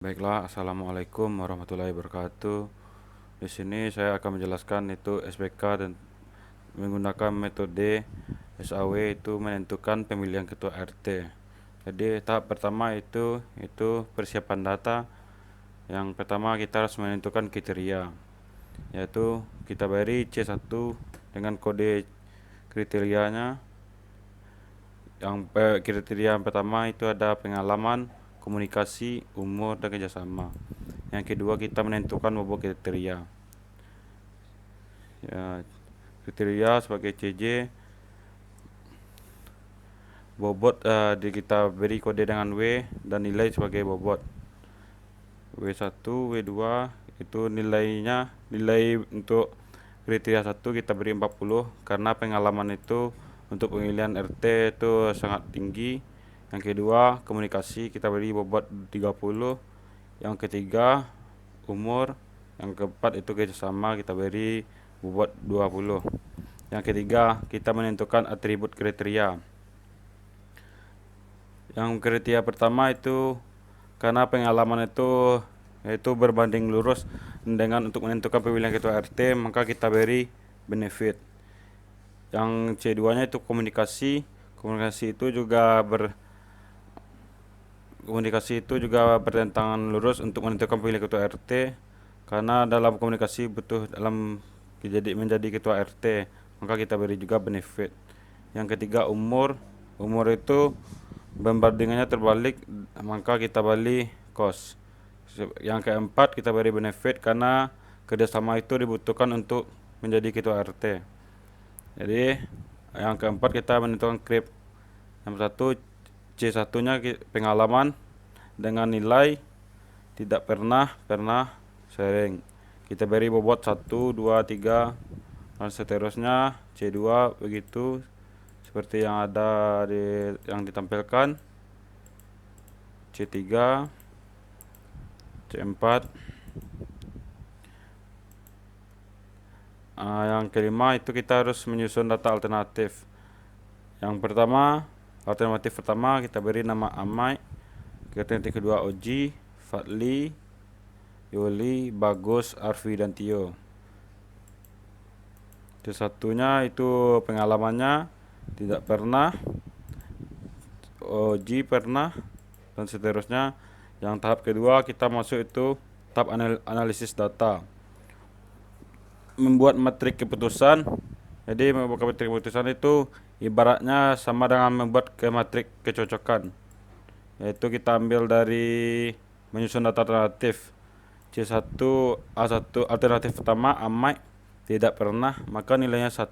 Baiklah, assalamualaikum warahmatullahi wabarakatuh. Di sini saya akan menjelaskan itu SPK dan menggunakan metode SAW itu menentukan pemilihan ketua RT. Jadi tahap pertama itu persiapan data. Yang pertama kita harus menentukan kriteria, yaitu kita beri C1 dengan kode kriterianya. Yang kriteria yang pertama itu ada pengalaman, komunikasi, umur, dan kerjasama. Yang kedua kita menentukan bobot kriteria. Ya, kriteria sebagai CJ, bobot kita beri kode dengan W dan nilai sebagai bobot. W1, W2 itu nilai untuk kriteria 1 kita beri 40 karena pengalaman itu untuk pemilihan RT itu sangat tinggi. Yang kedua, komunikasi kita beri bobot 30. Yang ketiga, umur. Yang keempat itu kerjasama kita beri bobot 20. Yang ketiga, kita menentukan atribut kriteria. Yang kriteria pertama itu karena pengalaman itu berbanding lurus dengan untuk menentukan pemilihan ketua RT, maka kita beri benefit. Yang C2 nya itu komunikasi. Komunikasi itu juga bertentangan lurus untuk menentukan pemilihan ketua RT, karena dalam komunikasi butuh dalam menjadi ketua RT, maka kita beri juga benefit. Yang ketiga, umur itu membandingannya terbalik, maka kita beri cost. Yang keempat, kita beri benefit karena kerjasama itu dibutuhkan untuk menjadi ketua RT. Jadi yang keempat kita menentukan krip. Yang satu, C1 nya pengalaman dengan nilai tidak pernah, sering. Kita beri bobot 1, 2, 3 dan seterusnya. C2 begitu seperti yang ada yang ditampilkan. C3, C4. Yang kelima itu kita harus menyusun data alternatif. Alternatif pertama kita beri nama Amai. Alternatif kedua Oji, Fadli, Yoli, Bagus, Arfi, dan Tio. Satunya itu pengalamannya tidak pernah, Oji pernah, dan seterusnya. Yang tahap kedua kita masuk itu tahap analisis data, membuat matrik keputusan. Jadi membuat matrik keputusan itu ibaratnya sama dengan membuat matrik kecocokan, yaitu kita ambil dari menyusun data alternatif. C1 A1 alternatif pertama Amai tidak pernah, maka nilainya 1.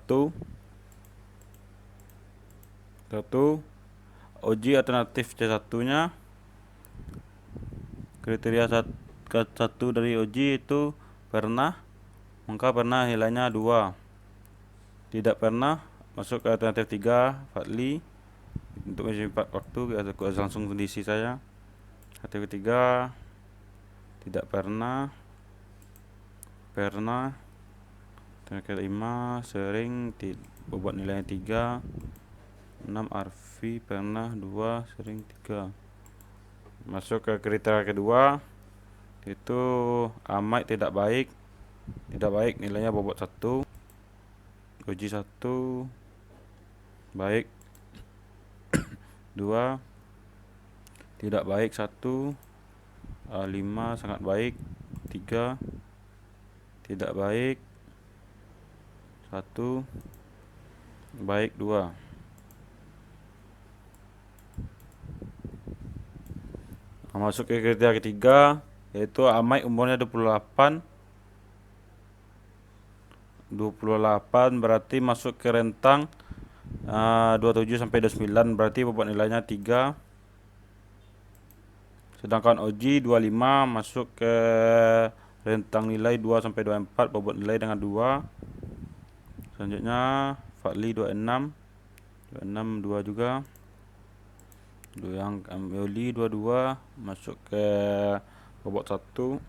Oji alternatif C1 nya kriteria 1 dari Oji itu pernah, maka pernah nilainya 2. Tidak pernah masuk ke alternatif 3 Fadli. Untuk menyimpan waktu aku langsung kondisi saya. Alternatif 3 tidak pernah. Alternatif 5 sering, bobot nilainya 3. 6 Arfi pernah 2, sering 3. Masuk ke kriteria kedua itu Amai tidak baik nilainya bobot 1. Uji 1 baik 2, tidak baik 1. 5 sangat baik 3, tidak baik 1, baik 2. Masuk ke kriteria ketiga yaitu Amai umurnya 28 berarti masuk ke rentang 27 sampai 29, berarti bobot nilainya 3. Sedangkan Oji 25 masuk ke rentang nilai 2 sampai 24, bobot nilai dengan 2. Selanjutnya Fadli 26 2 juga. Yang Yoli 22 masuk ke bobot 1.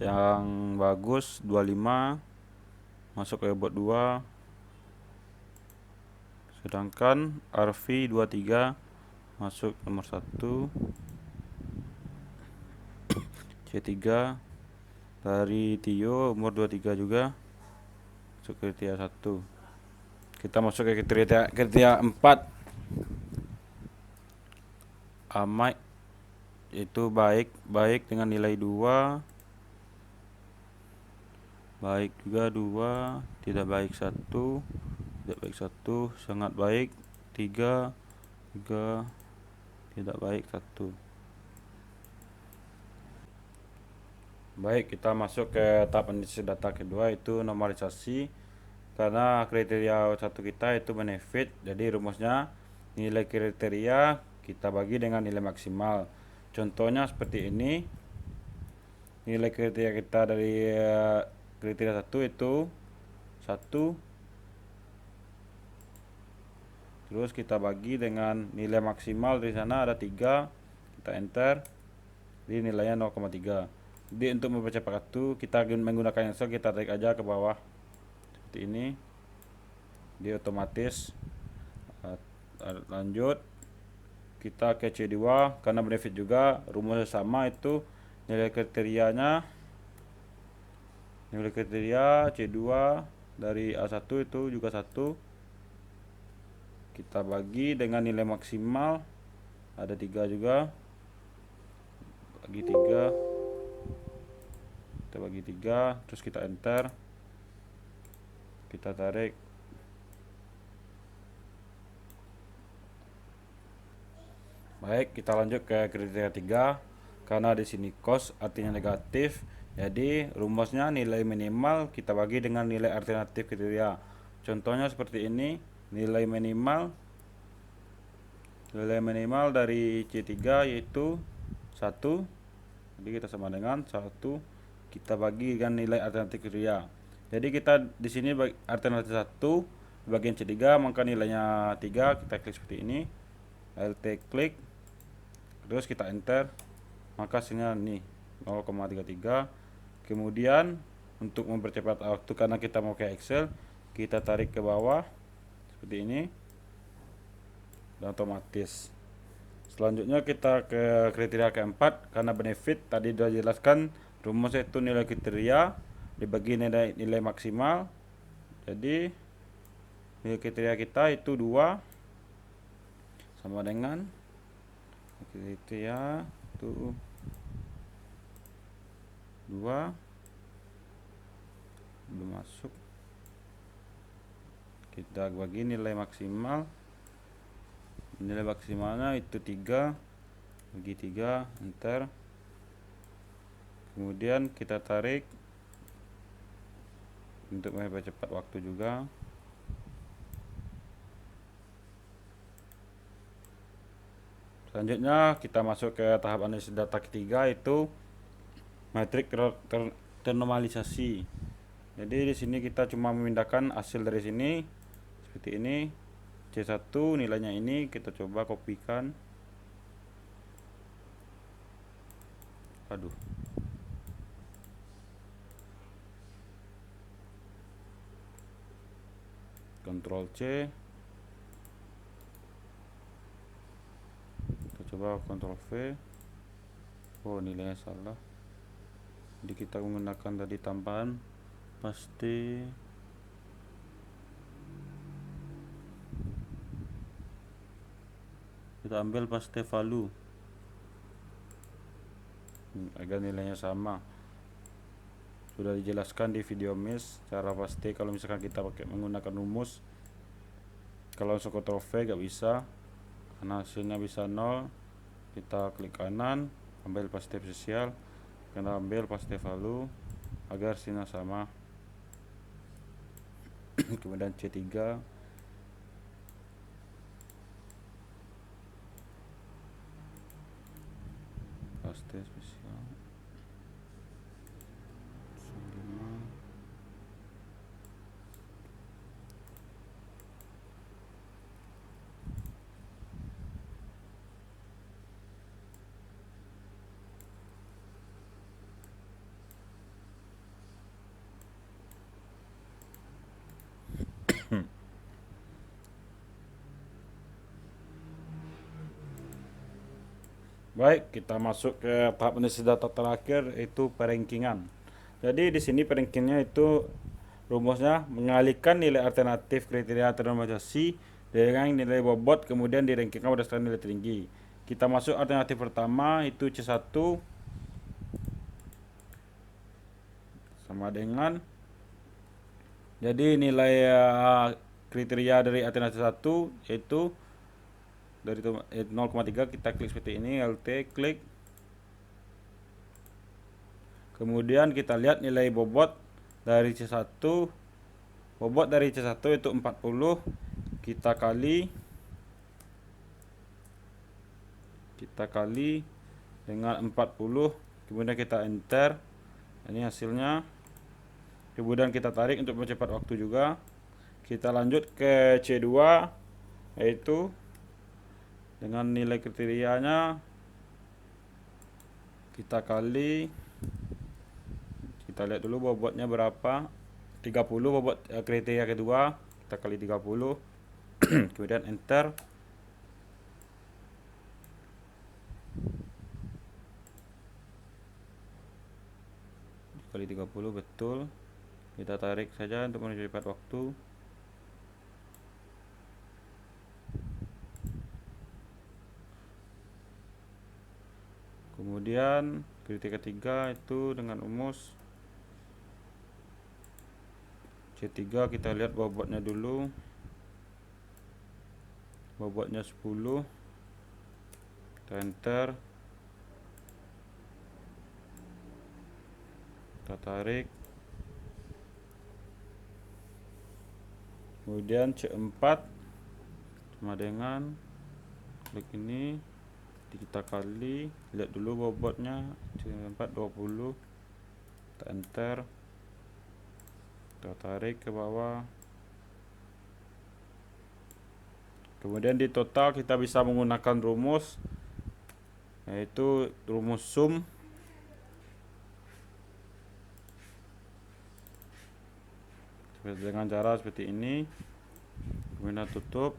Yang Bagus 25 masuk ke bobot 2. Sedangkan Arfi 23 masuk nomor 1. C3 dari Tio umur 23 juga, masuk kriteria 1. Kita masuk ke kriteria 4. Amai itu baik dengan nilai 2, baik juga 2, tidak baik 1, tidak baik 1, sangat baik 3, tidak baik 1. Baik, kita masuk ke tahap analisis data kedua, itu normalisasi. Karena kriteria 1 kita itu benefit, jadi rumusnya nilai kriteria kita bagi dengan nilai maksimal. Contohnya seperti ini. Nilai kriteria kita dari kriteria 1 itu 1, terus kita bagi dengan nilai maksimal dari sana ada 3, kita enter, jadi nilainya 0,3. Jadi untuk mempercepat waktu kita menggunakan Excel, kita tarik aja ke bawah seperti ini, dia otomatis. Lanjut kita ke C2, karena benefit juga rumusnya sama, itu nilai kriteria C2 dari A1 itu juga 1, kita bagi dengan nilai maksimal ada 3 juga, bagi 3, kita bagi 3, terus kita enter, kita tarik. Baik, kita lanjut ke kriteria 3. Karena di sini cost artinya negatif, jadi rumusnya nilai minimal kita bagi dengan nilai alternatif kriteria. Contohnya seperti ini, nilai minimal dari C3 yaitu 1, jadi kita sama dengan 1, kita bagi dengan nilai alternatif kriteria. Jadi kita di sini alternatif 1 bagian C3, maka nilainya 3, kita klik seperti ini, Alt klik, terus kita enter, maka hasilnya nih 0,33. Kemudian untuk mempercepat waktu, karena kita mau ke Excel, kita tarik ke bawah seperti ini dan otomatis. Selanjutnya kita ke kriteria keempat. Karena benefit tadi sudah jelaskan rumusnya itu nilai kriteria dibagi nilai maksimal. Jadi nilai kriteria kita itu 2, sama dengan kriteria itu 2, belum masuk, kita bagi nilai maksimalnya itu 3, bagi 3, enter, kemudian kita tarik untuk mempercepat waktu juga. Selanjutnya kita masuk ke tahap analisis data ketiga, itu metrik ternormalisasi. Jadi di sini kita cuma memindahkan hasil dari sini seperti ini, C1 nilainya ini, kita coba kopikan. Ctrl C, kita coba Ctrl V. Oh, nilainya salah, jadi kita menggunakan tadi tambahan paste, kita ambil paste value agar nilainya sama. Sudah dijelaskan di video miss cara paste kalau misalkan kita pakai menggunakan rumus. Kalau langsung Ctrl V gak bisa, karena hasilnya bisa 0. Kita klik kanan, ambil paste spesial, kita ambil paste value agar hasilnya sama. Kemudian C3, paste spesial 5. Baik, kita masuk ke tahap analisis data terakhir, yaitu perankingan. Jadi di sini perankingnya itu rumusnya mengalihkan nilai alternatif kriteria ternormalisasi dengan nilai bobot, kemudian dirankingkan berdasarkan nilai tertinggi. Kita masuk alternatif pertama, itu C1 sama dengan, jadi nilai kriteria dari alternatif 1 yaitu dari 0,3. Kita klik seperti ini, Alt klik. Kemudian kita lihat nilai bobot dari C1. Bobot dari C1 itu 40. Kita kali dengan 40. Kemudian kita enter. Ini hasilnya. Kemudian kita tarik untuk mempercepat waktu juga. Kita lanjut ke C2, yaitu dengan nilai kriterianya kita kali, kita lihat dulu bobotnya berapa. 30 bobot kriteria kedua, kita kali 30. Kemudian enter. Kali 30 betul. Kita tarik saja untuk mempercepat waktu. Kemudian kriteria ketiga itu dengan rumus C3, kita lihat bobotnya dulu. Bobotnya 10. Kita enter. Kita tarik. Kemudian C4 sama dengan klik ini, kita kali, lihat dulu bobotnya. C4 20. Kita enter. Kita tarik ke bawah. Kemudian di total kita bisa menggunakan rumus, yaitu rumus sum. Dengan cara seperti ini. Kemudian tutup.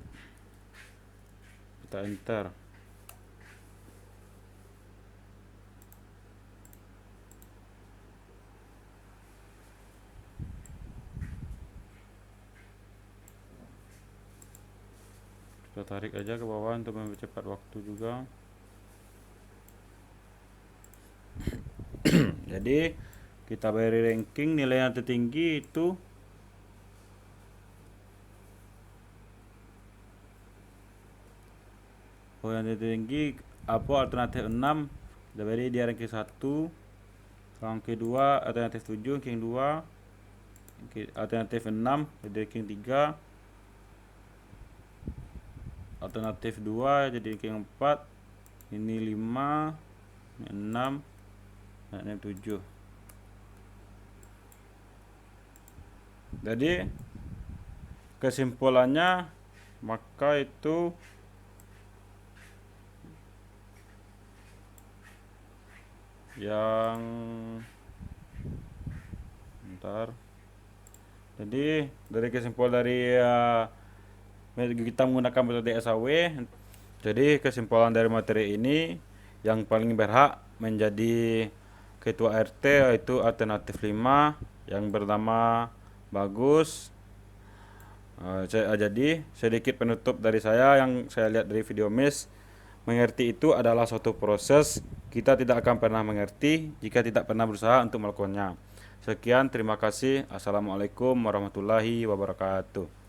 Kita enter. Kita tarik aja ke bawah untuk mempercepat waktu juga. Jadi kita beri ranking, nilai yang tertinggi itu yang tertinggi apa, alternatif 6. Kita beri di ranking 1. Ranking 2 alternatif 7, ranking 2 alternatif 6, jadi ranking 3. Alternatif 2 jadi ranking 4. Ini 5, ini 6, dan ini 7. Jadi kesimpulannya maka itu yang jadi dari kesimpulan dari kita menggunakan metode SAW, jadi kesimpulan dari materi ini, yang paling berhak menjadi ketua RT yaitu alternatif 5 yang bernama Bagus. Jadi sedikit penutup dari saya yang saya lihat dari video Miss, mengerti itu adalah suatu proses. Kita tidak akan pernah mengerti jika tidak pernah berusaha untuk melakukannya. Sekian, terima kasih. Assalamualaikum warahmatullahi wabarakatuh.